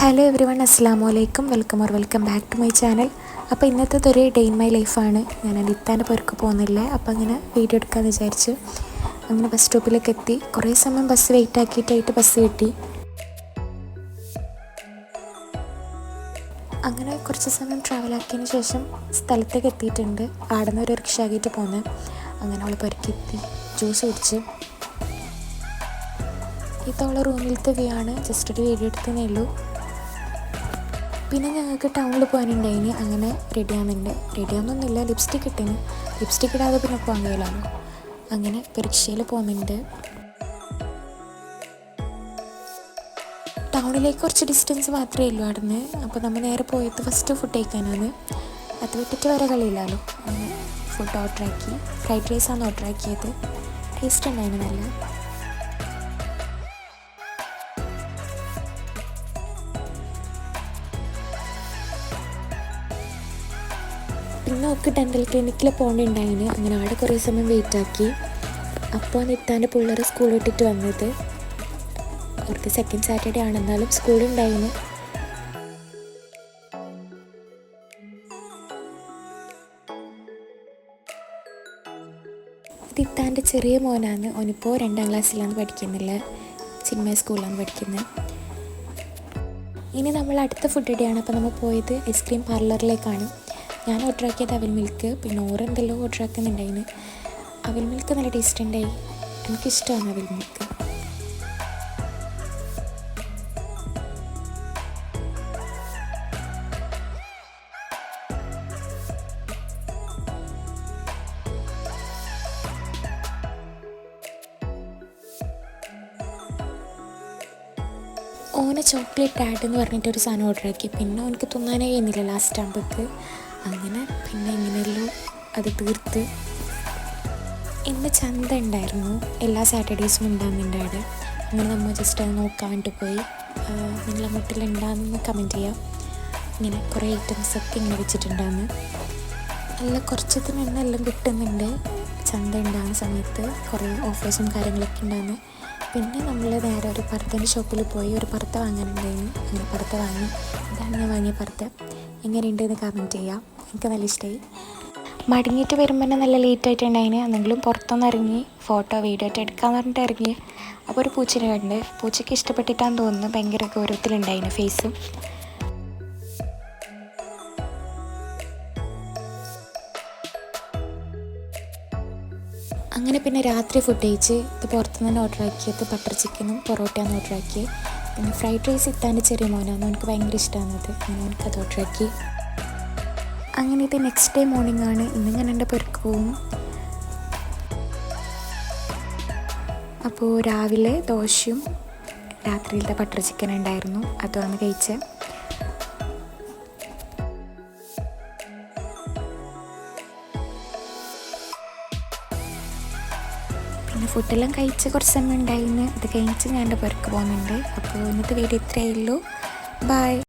Hello every one, അസ്സലാമു അലൈക്കും. Welcome back to my channel. അപ്പോൾ ഇന്നത്തേതൊരു ഡേ ഇൻ മൈ ലൈഫാണ്. ഞാൻ ഇത്താൻ്റെ പുരക്ക് പോകുന്നില്ല, അപ്പോൾ അങ്ങനെ വീഡിയോ എടുക്കാമെന്ന് വിചാരിച്ചു. അങ്ങനെ ബസ് സ്റ്റോപ്പിലേക്ക് എത്തി. കുറേ സമയം ബസ് വെയിറ്റ് ആക്കിയിട്ടായിട്ട് ബസ് കിട്ടി. അങ്ങനെ കുറച്ച് സമയം ട്രാവലാക്കിയതിന് ശേഷം സ്ഥലത്തേക്ക് എത്തിയിട്ടുണ്ട്. അവിടെ നിന്ന് ഒരു റിക്ഷ ആക്കിയിട്ട് പോകുന്നത്. അങ്ങനെ അവൾ പുരക്കെത്തി ജ്യൂസ് കുടിച്ച്. ഇതവളെ റൂമിലത്തെ വ്യൂ ആണ്. ജസ്റ്റ് ഒരു വീഡിയോ എടുത്തതേ ഉള്ളൂ. പിന്നെ ഞങ്ങൾക്ക് ടൗണിൽ പോകാനുണ്ടായിന്. അങ്ങനെ റെഡിയാവുന്നൊന്നുമില്ല, ലിപ്സ്റ്റിക് ഇട്ടേന്. ലിപ്സ്റ്റിക് ഇടാതെ പിന്നെ പോകാൻ കഴിയില്ലല്ലോ. അങ്ങനെ റിക്ഷയിൽ പോകുന്നുണ്ട്. ടൗണിലേക്ക് കുറച്ച് ഡിസ്റ്റൻസ് മാത്രമേ ഉള്ളൂ അവിടെ നിന്ന്. അപ്പോൾ നമ്മൾ നേരെ പോയത് ഫസ്റ്റ് ഫുഡ് കഴിക്കാനാണ്. അത് വിട്ടിട്ട് വരെ കളിയില്ലല്ലോ. അങ്ങനെ ഫുഡ് ഓർഡർ ആക്കി. ഫ്രൈഡ് റൈസാണ് ഓർഡർ ആക്കിയത്. ടേസ്റ്റ് ഉണ്ടായിരുന്നു നല്ല. പിന്നെ ഒക്കെ ഡെൻ്റൽ ക്ലിനിക്കിൽ പോകേണ്ടിണ്ടായിന്. അങ്ങനെ അവിടെ കുറേ സമയം വെയിറ്റ് ആക്കി. അപ്പോൾ നിത്താൻ്റെ പിള്ളേർ സ്കൂൾ വിട്ടിട്ട് വന്നത്. അവർക്ക് സെക്കൻഡ് സാറ്റർഡേ ആണെന്നാലും സ്കൂളുണ്ടായിന്. ഇത് ഇത്താൻ്റെ ചെറിയ മോനാണ്. ഓനിപ്പോൾ 2ാം ക്ലാസ്സിലാണ് പഠിക്കുന്നില്ല, ചിന്മയ സ്കൂളിലാണ് പഠിക്കുന്നത്. ഇനി നമ്മൾ അടുത്ത ഫുഡ് ഡേ ആണ്. അപ്പോൾ നമ്മൾ പോയത് ഐസ്ക്രീം പാർലറിലേക്കാണ്. ഞാൻ ഓർഡർ ആക്കിയത് അവൽ മിൽക്ക്. പിന്നെ ഓരെന്തെല്ലോ ഓർഡർ ആക്കുന്നുണ്ടായിന്. അവൽ മിൽക്ക് നല്ല ടേസ്റ്റ് ഉണ്ടായി. എനിക്കിഷ്ടമാണ് അവൽ മിൽക്ക്. ഓനെ ചോക്ലേറ്റ് ആഡ് എന്ന് പറഞ്ഞിട്ടൊരു സാധനം ഓർഡർ ആക്കി. പിന്നെ ഓനക്ക് തിന്നാനേ കഴിയുന്നില്ല ലാസ്റ്റ് ആകുമ്പോഴേക്ക്. അങ്ങനെ പിന്നെ എങ്ങനെയല്ലോ അത് തീർത്ത്. ഇന്ന് ചന്ത ഉണ്ടായിരുന്നു. എല്ലാ സാറ്റർഡേയ്സും ഉണ്ടാകുന്നുണ്ട് അവിടെ. അങ്ങനെ നമ്മൾ ജസ്റ്റ് അത് നോക്കാൻ വേണ്ടി പോയി. നിങ്ങളെ വീട്ടിലുണ്ടാകുമെന്ന് കമൻറ്റ് ചെയ്യാം. ഇങ്ങനെ കുറേ ഐറ്റംസൊക്കെ ഇങ്ങനെ വെച്ചിട്ടുണ്ടാകുന്നു. നല്ല കുറച്ചത്തിന് എല്ലാം കിട്ടുന്നുണ്ട്. ചന്ത ഉണ്ടാകുന്ന സമയത്ത് കുറേ ഓഫേഴ്സും കാര്യങ്ങളൊക്കെ ഉണ്ടാകുന്നു. പിന്നെ നമ്മൾ നേരെ ഒരു പർദ്ദൻ്റെ ഷോപ്പിൽ പോയി ഒരു പർദ്ദ വാങ്ങാനുണ്ടായിരുന്നു. അങ്ങനെ പർദ്ദ വാങ്ങി. ഇതാണ് ഞാൻ വാങ്ങിയ പർദ്ദ. എങ്ങനെയുണ്ടെന്ന് കമൻറ്റ് ചെയ്യാം. എനിക്ക് നല്ല ഇഷ്ടമായി. മടങ്ങിയിട്ട് വരുമ്പോൾ തന്നെ നല്ല ലേറ്റായിട്ടുണ്ടായിന്. എന്നെങ്കിലും പുറത്തൊന്ന് ഇറങ്ങി വീഡിയോ ആയിട്ട് എടുക്കാമെന്ന് പറഞ്ഞിട്ട് ഇറങ്ങി. അപ്പോൾ ഒരു പൂച്ചനെ കണ്ട്. പൂച്ചയ്ക്ക് ഇഷ്ടപ്പെട്ടിട്ടാന്ന് തോന്നുന്നു. ഭയങ്കര ഗൗരവത്തിലുണ്ടായിന് ഫേസ്. അങ്ങനെ പിന്നെ രാത്രി ഫുഡ് കഴിച്ച്. ഇത് പുറത്തുനിന്ന് തന്നെ ഓർഡർ ആക്കിയത് ബട്ടർ ചിക്കനും പൊറോട്ടയാണ് ഓർഡർ ആക്കിയത്. പിന്നെ ഫ്രൈഡ് റൈസ് ഇത്താൻ്റെ ചെറിയ മോനാണ്. എനിക്ക് ഭയങ്കര ഇഷ്ടമാണത്. അങ്ങനെ എനിക്കത് ഓർഡർ ആക്കി. അങ്ങനെ ഇത് നെക്സ്റ്റ് ഡേ മോർണിംഗ് ആണ്. ഇന്ന് ഞാൻ എൻ്റെ പുരക്ക് പോകും. അപ്പോൾ രാവിലെ ദോശയും രാത്രിയിലത്തെ ബട്ടർ ചിക്കൻ ഉണ്ടായിരുന്നു. അതുമാണ് കഴിച്ചത്. പിന്നെ ഫുഡെല്ലാം കഴിച്ച് കുറച്ച് സമയം ഉണ്ടായിരുന്നു. അത് കഴിഞ്ഞിട്ട് ഞാൻ എൻ്റെ പുരക്ക് പോകുന്നുണ്ട്. അപ്പോൾ ഇന്നത്തെ വീഡിയോ ഇത്രയേ ഉള്ളൂ. ബൈ.